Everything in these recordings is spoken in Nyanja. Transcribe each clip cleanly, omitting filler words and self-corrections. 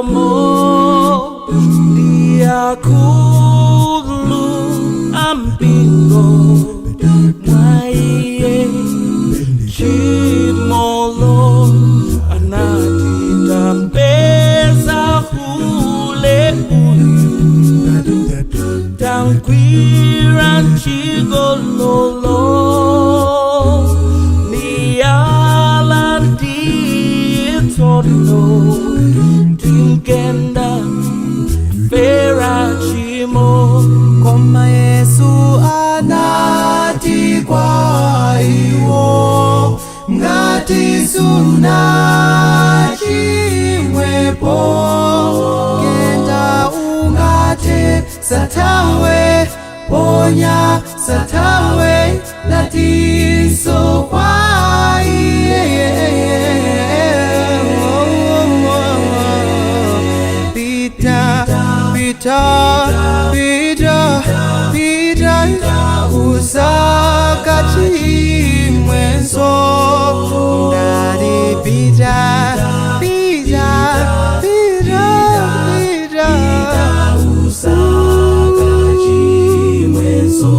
Romo diakulu ampingo mwaye chimolo anatitambeza hule uyu tankwira chigololo no tingenda ferachimo koma Yesu anati kwa iwo ngati sunachimwepo genda ungate satawe ponya satawe latiso kwa iye Pita usakachimwenso ndari pita usakachimwenso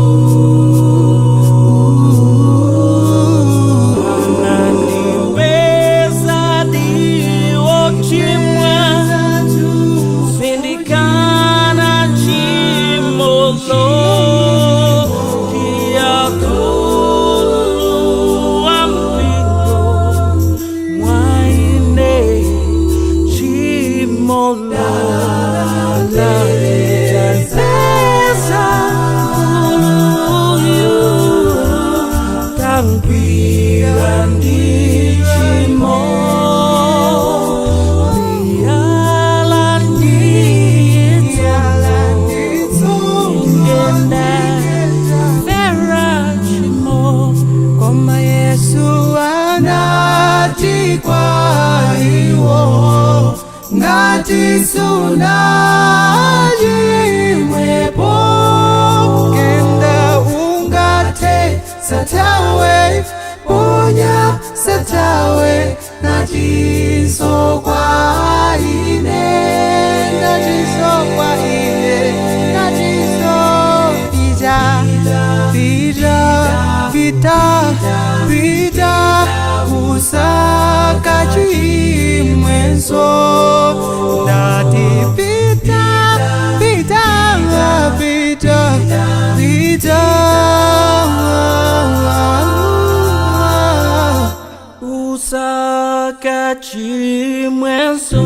ngati sunachimwepo genda ungate satawe ponya satawe ngatiso kwa ine pita usakachimwenso ndati pita usakachimwenso